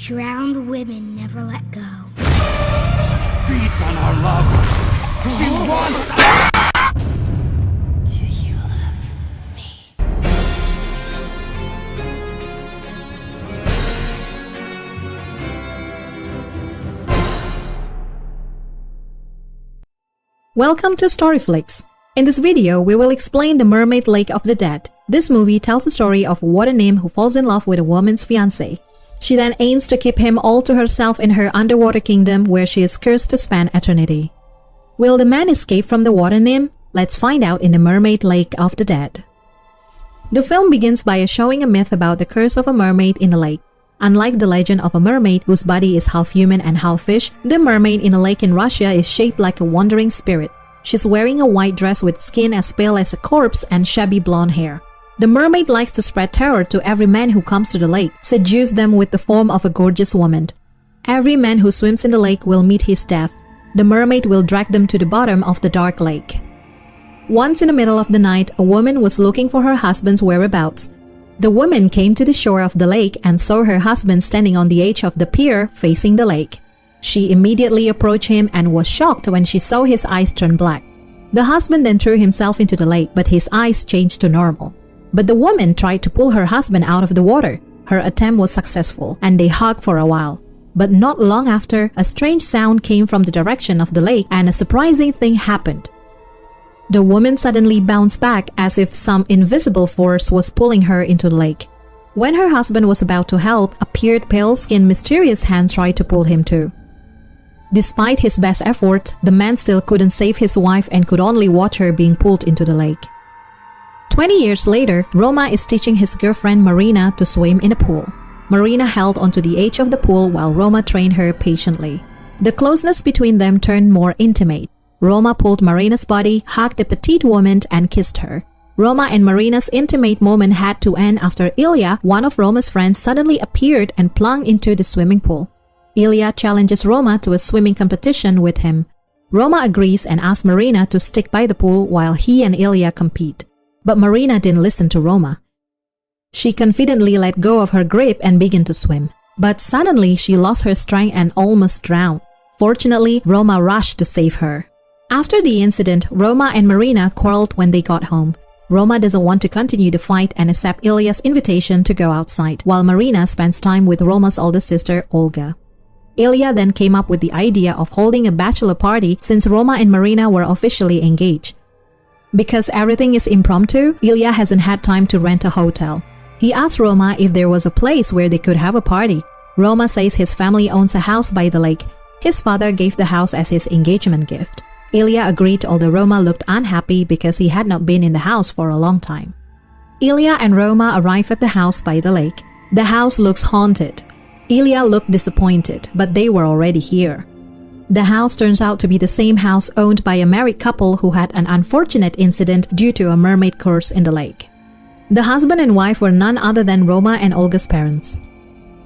Drowned women never let go. Feeds on our love. She wants us. Do you love me? Welcome to Storyflix. In this video, we will explain the Mermaid Lake of the Dead. This movie tells the story of a water nymph who falls in love with a woman's fiancé. She then aims to keep him all to herself in her underwater kingdom where she is cursed to spend eternity. Will the man escape from the water nymph? Let's find out in the Mermaid Lake of the Dead. The film begins by showing a myth about the curse of a mermaid in the lake. Unlike the legend of a mermaid whose body is half human and half fish, the mermaid in a lake in Russia is shaped like a wandering spirit. She's wearing a white dress with skin as pale as a corpse and shabby blonde hair. The mermaid likes to spread terror to every man who comes to the lake, seduce them with the form of a gorgeous woman. Every man who swims in the lake will meet his death. The mermaid will drag them to the bottom of the dark lake. Once in the middle of the night, a woman was looking for her husband's whereabouts. The woman came to the shore of the lake and saw her husband standing on the edge of the pier facing the lake. She immediately approached him and was shocked when she saw his eyes turn black. The husband then threw himself into the lake, but his eyes changed to normal. But the woman tried to pull her husband out of the water. Her attempt was successful, and they hugged for a while. But not long after, a strange sound came from the direction of the lake and a surprising thing happened. The woman suddenly bounced back as if some invisible force was pulling her into the lake. When her husband was about to help, a pale-skinned mysterious hand tried to pull him too. Despite his best efforts, the man still couldn't save his wife and could only watch her being pulled into the lake. 20 years later, Roma is teaching his girlfriend Marina to swim in a pool. Marina held onto the edge of the pool while Roma trained her patiently. The closeness between them turned more intimate. Roma pulled Marina's body, hugged the petite woman, and kissed her. Roma and Marina's intimate moment had to end after Ilya, one of Roma's friends, suddenly appeared and plunged into the swimming pool. Ilya challenges Roma to a swimming competition with him. Roma agrees and asks Marina to stick by the pool while he and Ilya compete. But Marina didn't listen to Roma. She confidently let go of her grip and began to swim. But suddenly she lost her strength and almost drowned. Fortunately, Roma rushed to save her. After the incident, Roma and Marina quarreled when they got home. Roma doesn't want to continue the fight and accepts Ilya's invitation to go outside, while Marina spends time with Roma's older sister, Olga. Ilya then came up with the idea of holding a bachelor party since Roma and Marina were officially engaged. Because everything is impromptu, Ilya hasn't had time to rent a hotel. He asked Roma if there was a place where they could have a party. Roma says his family owns a house by the lake. His father gave the house as his engagement gift. Ilya agreed, although Roma looked unhappy because he had not been in the house for a long time. Ilya and Roma arrive at the house by the lake. The house looks haunted. Ilya looked disappointed, but they were already here. The house turns out to be the same house owned by a married couple who had an unfortunate incident due to a mermaid curse in the lake. The husband and wife were none other than Roma and Olga's parents.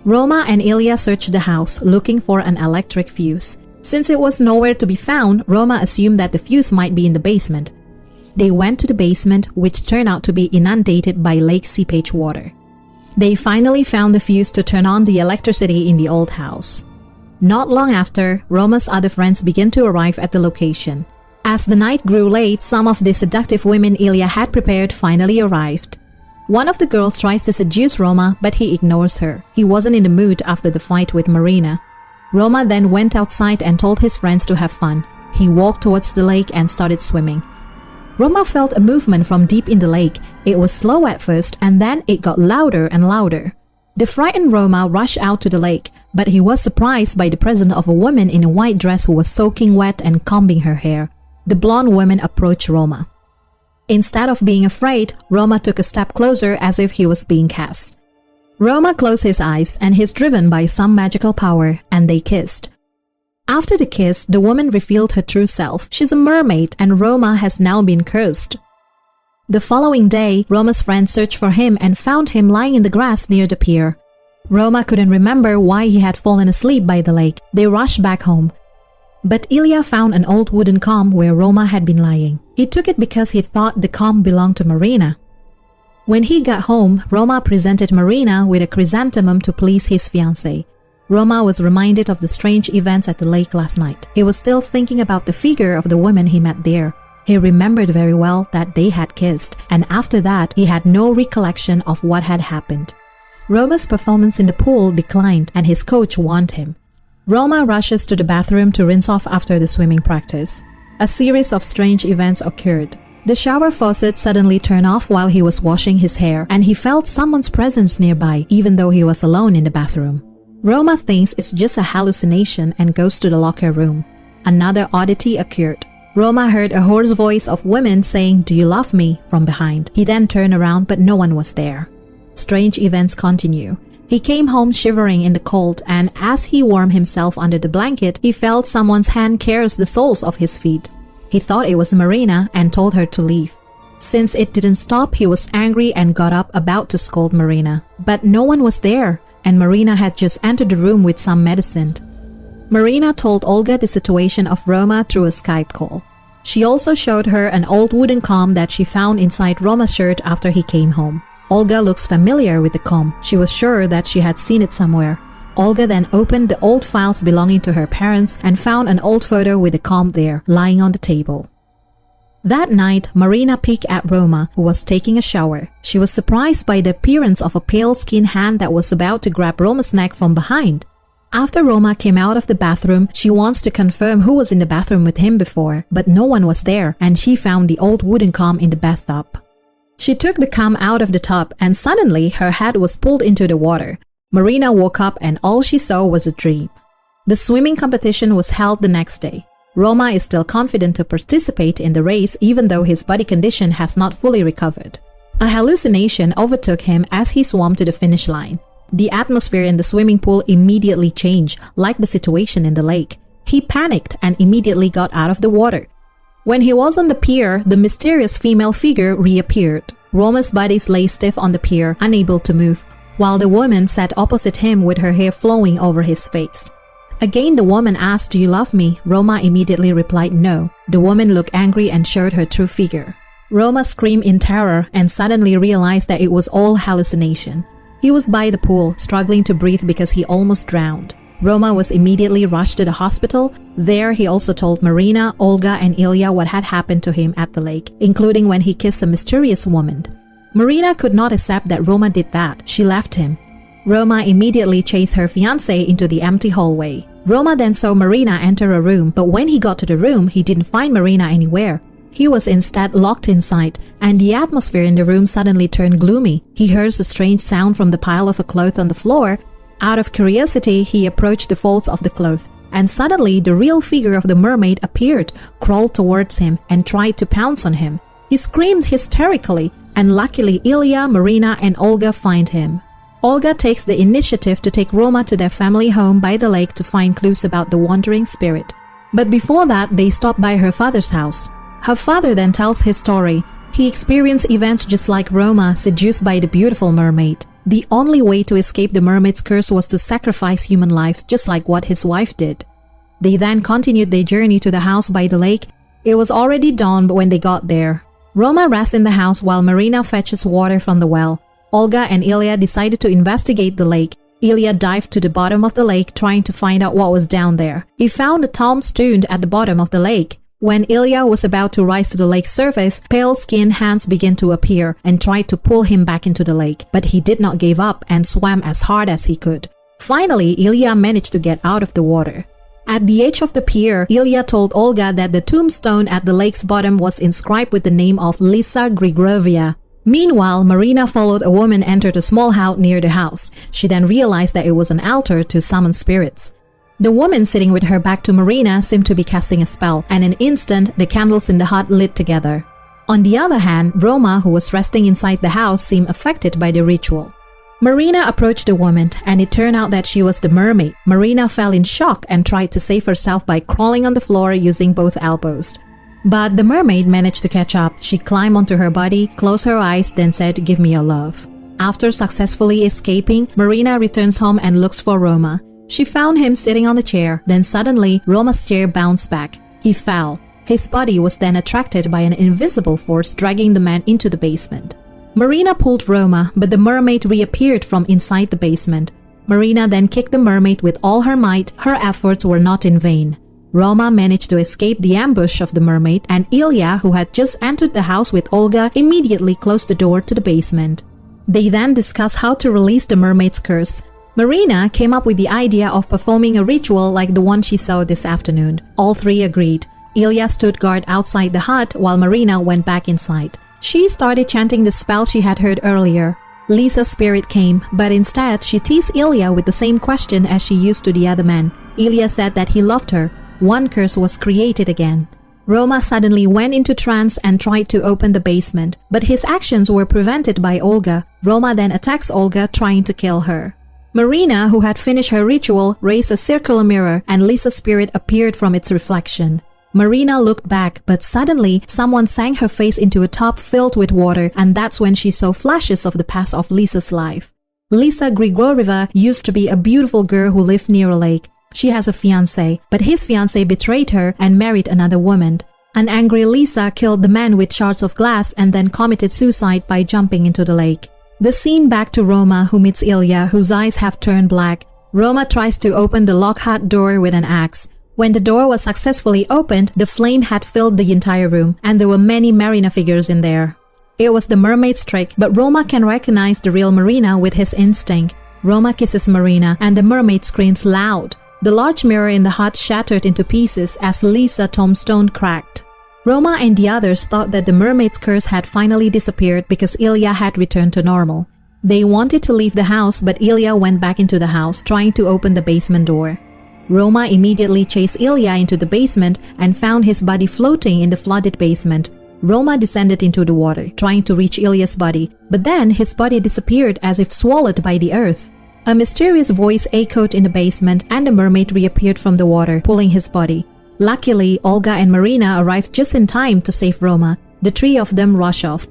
Roma and Ilya searched the house, looking for an electric fuse. Since it was nowhere to be found, Roma assumed that the fuse might be in the basement. They went to the basement, which turned out to be inundated by lake seepage water. They finally found the fuse to turn on the electricity in the old house. Not long after, Roma's other friends began to arrive at the location. As the night grew late, some of the seductive women Ilya had prepared finally arrived. One of the girls tries to seduce Roma, but he ignores her. He wasn't in the mood after the fight with Marina. Roma then went outside and told his friends to have fun. He walked towards the lake and started swimming. Roma felt a movement from deep in the lake. It was slow at first, and then it got louder and louder. The frightened Roma rushed out to the lake, but he was surprised by the presence of a woman in a white dress who was soaking wet and combing her hair. The blonde woman approached Roma. Instead of being afraid, Roma took a step closer as if he was being cast. Roma closed his eyes and he's driven by some magical power, and they kissed. After the kiss, the woman revealed her true self. She's a mermaid, and Roma has now been cursed. The following day, Roma's friends searched for him and found him lying in the grass near the pier. Roma couldn't remember why he had fallen asleep by the lake. They rushed back home. But Ilya found an old wooden comb where Roma had been lying. He took it because he thought the comb belonged to Marina. When he got home, Roma presented Marina with a chrysanthemum to please his fiancée. Roma was reminded of the strange events at the lake last night. He was still thinking about the figure of the woman he met there. He remembered very well that they had kissed, and after that, he had no recollection of what had happened. Roma's performance in the pool declined, and his coach warned him. Roma rushes to the bathroom to rinse off after the swimming practice. A series of strange events occurred. The shower faucet suddenly turned off while he was washing his hair, and he felt someone's presence nearby, even though he was alone in the bathroom. Roma thinks it's just a hallucination and goes to the locker room. Another oddity occurred. Roma heard a hoarse voice of women saying, "Do you love me?" from behind. He then turned around, but no one was there. Strange events continue. He came home shivering in the cold, and as he warmed himself under the blanket, he felt someone's hand caress the soles of his feet. He thought it was Marina and told her to leave. Since it didn't stop, he was angry and got up about to scold Marina. But no one was there, and Marina had just entered the room with some medicine. Marina told Olga the situation of Roma through a Skype call. She also showed her an old wooden comb that she found inside Roma's shirt after he came home. Olga looks familiar with the comb. She was sure that she had seen it somewhere. Olga then opened the old files belonging to her parents and found an old photo with the comb there, lying on the table. That night, Marina peeked at Roma, who was taking a shower. She was surprised by the appearance of a pale-skinned hand that was about to grab Roma's neck from behind. After Roma came out of the bathroom, she wants to confirm who was in the bathroom with him before, but no one was there, and she found the old wooden comb in the bathtub. She took the comb out of the tub, and suddenly her head was pulled into the water. Marina woke up and all she saw was a dream. The swimming competition was held the next day. Roma is still confident to participate in the race even though his body condition has not fully recovered. A hallucination overtook him as he swam to the finish line. The atmosphere in the swimming pool immediately changed, like the situation in the lake. He panicked and immediately got out of the water. When he was on the pier, the mysterious female figure reappeared. Roma's body lay stiff on the pier, unable to move, while the woman sat opposite him with her hair flowing over his face. Again, the woman asked, "Do you love me?" Roma immediately replied no. The woman looked angry and showed her true figure. Roma screamed in terror and suddenly realized that it was all hallucination. He was by the pool, struggling to breathe because he almost drowned. Roma was immediately rushed to the hospital. There, he also told Marina, Olga, and Ilya what had happened to him at the lake, including when he kissed a mysterious woman. Marina could not accept that Roma did that. She left him. Roma immediately chased her fiancé into the empty hallway. Roma then saw Marina enter a room, but when he got to the room, he didn't find Marina anywhere. He was instead locked inside, and the atmosphere in the room suddenly turned gloomy. He hears a strange sound from the pile of clothes on the floor. Out of curiosity, he approached the folds of the cloth, and suddenly the real figure of the mermaid appeared, crawled towards him, and tried to pounce on him. He screamed hysterically, and luckily Ilya, Marina, and Olga find him. Olga takes the initiative to take Roma to their family home by the lake to find clues about the wandering spirit. But before that, they stop by her father's house. Her father then tells his story. He experienced events just like Roma, seduced by the beautiful mermaid. The only way to escape the mermaid's curse was to sacrifice human lives, just like what his wife did. They then continued their journey to the house by the lake. It was already dawn when they got there. Roma rests in the house while Marina fetches water from the well. Olga and Ilya decided to investigate the lake. Ilya dived to the bottom of the lake trying to find out what was down there. He found a tombstone at the bottom of the lake. When Ilya was about to rise to the lake's surface, pale-skinned hands began to appear and tried to pull him back into the lake, but he did not give up and swam as hard as he could. Finally, Ilya managed to get out of the water. At the edge of the pier, Ilya told Olga that the tombstone at the lake's bottom was inscribed with the name of Lisa Grigorieva. Meanwhile, Marina followed a woman entered a small hut near the house. She then realized that it was an altar to summon spirits. The woman sitting with her back to Marina seemed to be casting a spell, and in an instant, the candles in the hut lit together. On the other hand, Roma, who was resting inside the house, seemed affected by the ritual. Marina approached the woman, and it turned out that she was the mermaid. Marina fell in shock and tried to save herself by crawling on the floor using both elbows. But the mermaid managed to catch up. She climbed onto her body, closed her eyes, then said, "Give me your love." After successfully escaping, Marina returns home and looks for Roma. She found him sitting on the chair. Then suddenly, Roma's chair bounced back. He fell. His body was then attracted by an invisible force dragging the man into the basement. Marina pulled Roma, but the mermaid reappeared from inside the basement. Marina then kicked the mermaid with all her might. Her efforts were not in vain. Roma managed to escape the ambush of the mermaid, and Ilya, who had just entered the house with Olga, immediately closed the door to the basement. They then discussed how to release the mermaid's curse. Marina came up with the idea of performing a ritual like the one she saw this afternoon. All three agreed. Ilya stood guard outside the hut while Marina went back inside. She started chanting the spell she had heard earlier. Lisa's spirit came, but instead she teased Ilya with the same question as she used to the other men. Ilya said that he loved her. One curse was created again. Roma suddenly went into trance and tried to open the basement, but his actions were prevented by Olga. Roma then attacks Olga, trying to kill her. Marina, who had finished her ritual, raised a circular mirror and Lisa's spirit appeared from its reflection. Marina looked back, but suddenly someone sank her face into a tub filled with water, and that's when she saw flashes of the past of Lisa's life. Lisa Grigorieva used to be a beautiful girl who lived near a lake. She has a fiancé, but his fiancé betrayed her and married another woman. An angry Lisa killed the man with shards of glass and then committed suicide by jumping into the lake. The scene back to Roma, who meets Ilya, whose eyes have turned black. Roma tries to open the locked hut door with an axe. When the door was successfully opened, the flame had filled the entire room, and there were many Marina figures in there. It was the mermaid's trick, but Roma can recognize the real Marina with his instinct. Roma kisses Marina, and the mermaid screams loud. The large mirror in the hut shattered into pieces as Lisa's tombstone cracked. Roma and the others thought that the mermaid's curse had finally disappeared because Ilya had returned to normal. They wanted to leave the house, but Ilya went back into the house, trying to open the basement door. Roma immediately chased Ilya into the basement and found his body floating in the flooded basement. Roma descended into the water, trying to reach Ilya's body, but then his body disappeared as if swallowed by the earth. A mysterious voice echoed in the basement, and the mermaid reappeared from the water, pulling his body. Luckily, Olga and Marina arrived just in time to save Roma. The three of them rushed off.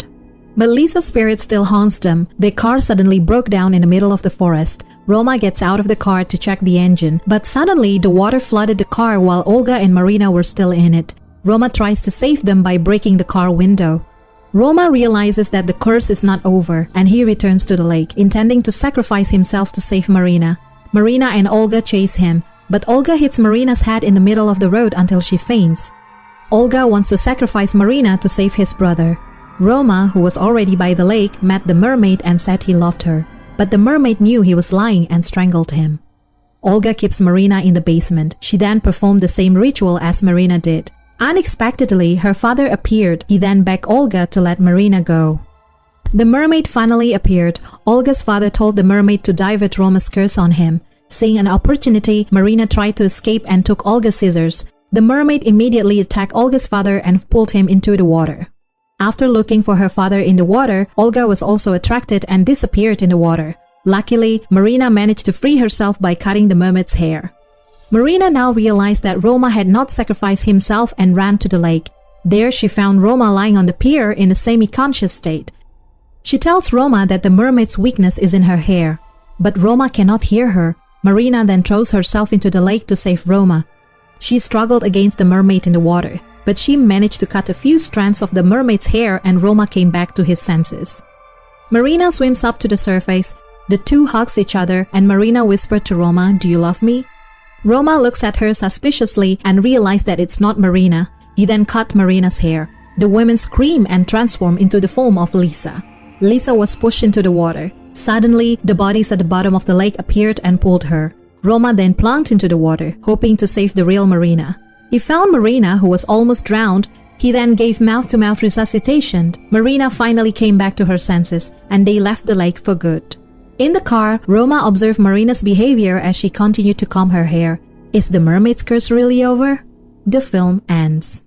But Lisa's spirit still haunts them. Their car suddenly broke down in the middle of the forest. Roma gets out of the car to check the engine, but suddenly the water flooded the car while Olga and Marina were still in it. Roma tries to save them by breaking the car window. Roma realizes that the curse is not over, and he returns to the lake, intending to sacrifice himself to save Marina. Marina and Olga chase him, but Olga hits Marina's head in the middle of the road until she faints. Olga wants to sacrifice Marina to save his brother. Roma, who was already by the lake, met the mermaid and said he loved her, but the mermaid knew he was lying and strangled him. Olga keeps Marina in the basement. She then performed the same ritual as Marina did. Unexpectedly, her father appeared. He then begged Olga to let Marina go. The mermaid finally appeared. Olga's father told the mermaid to divert Roma's curse on him. Seeing an opportunity, Marina tried to escape and took Olga's scissors. The mermaid immediately attacked Olga's father and pulled him into the water. After looking for her father in the water, Olga was also attracted and disappeared in the water. Luckily, Marina managed to free herself by cutting the mermaid's hair. Marina now realized that Roma had not sacrificed himself and ran to the lake. There she found Roma lying on the pier in a semi-conscious state. She tells Roma that the mermaid's weakness is in her hair, but Roma cannot hear her. Marina then throws herself into the lake to save Roma. She struggled against the mermaid in the water, but she managed to cut a few strands of the mermaid's hair and Roma came back to his senses. Marina swims up to the surface. The two hugs each other and Marina whispered to Roma, "Do you love me?" Roma looks at her suspiciously and realizes that it's not Marina. He then cut Marina's hair. The women scream and transform into the form of Lisa. Lisa was pushed into the water. Suddenly, the bodies at the bottom of the lake appeared and pulled her. Roma then plunged into the water, hoping to save the real Marina. He found Marina, who was almost drowned. He then gave mouth-to-mouth resuscitation. Marina finally came back to her senses, and they left the lake for good. In the car, Roma observed Marina's behavior as she continued to comb her hair. Is the mermaid's curse really over? The film ends.